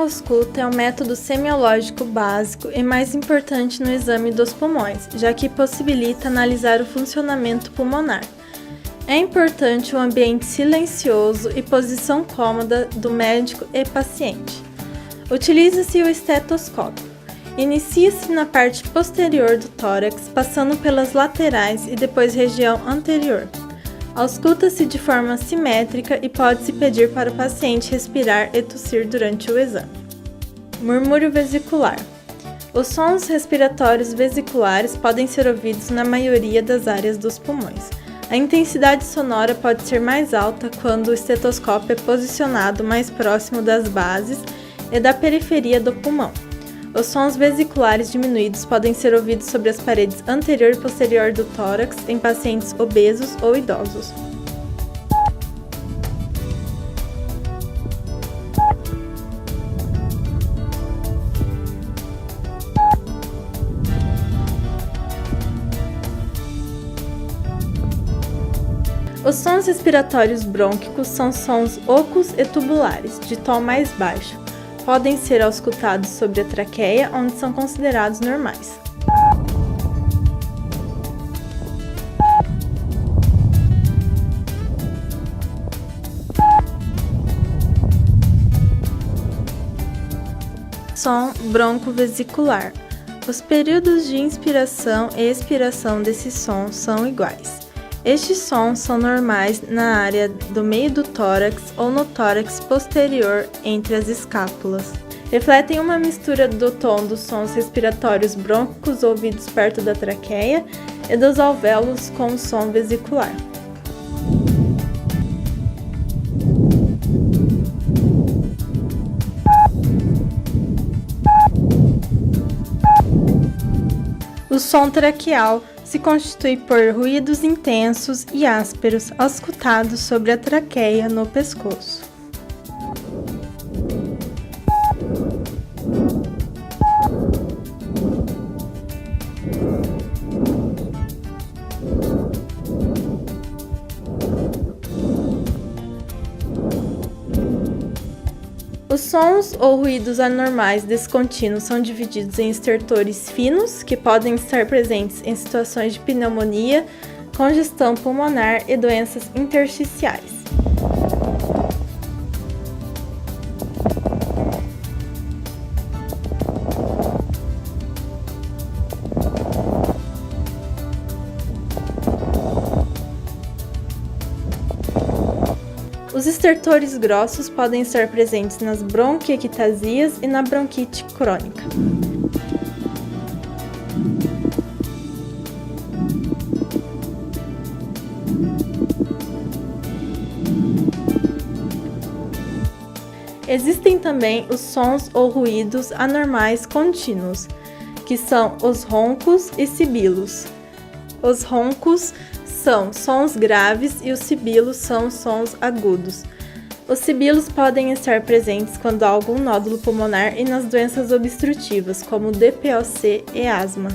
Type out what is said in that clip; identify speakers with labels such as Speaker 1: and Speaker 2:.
Speaker 1: ausculta é um método semiológico básico e mais importante no exame dos pulmões, já que possibilita analisar o funcionamento pulmonar. É importante um ambiente silencioso e posição cômoda do médico e paciente. Utiliza-se o estetoscópio. Inicia-se na parte posterior do tórax, passando pelas laterais e depois região anterior. Ausculta-se de forma simétrica e pode-se pedir para o paciente respirar e tossir durante o exame. Murmúrio vesicular. Os sons respiratórios vesiculares podem ser ouvidos na maioria das áreas dos pulmões. A intensidade sonora pode ser mais alta quando o estetoscópio é posicionado mais próximo das bases e da periferia do pulmão. Os sons vesiculares diminuídos podem ser ouvidos sobre as paredes anterior e posterior do tórax em pacientes obesos ou idosos. Os sons respiratórios brônquicos são sons ocos e tubulares, de tom mais baixo. Podem ser auscultados sobre a traqueia, onde são considerados normais. Som broncovesicular. Os períodos de inspiração e expiração desse som são iguais. Estes sons são normais na área do meio do tórax ou no tórax posterior entre as escápulas. Refletem uma mistura do tom dos sons respiratórios brônquicos ouvidos perto da traqueia e dos alvéolos com o som vesicular. O som traqueal se constitui por ruídos intensos e ásperos auscultados sobre a traqueia no pescoço. Os sons ou ruídos anormais descontínuos são divididos em estertores finos, que podem estar presentes em situações de pneumonia, congestão pulmonar e doenças intersticiais. Os estertores grossos podem estar presentes nas bronquiectasias e na bronquite crônica. Existem também os sons ou ruídos anormais contínuos, que são os roncos e sibilos. Os roncos são sons graves e os sibilos são sons agudos. Os sibilos podem estar presentes quando há algum nódulo pulmonar e nas doenças obstrutivas, como DPOC e asma.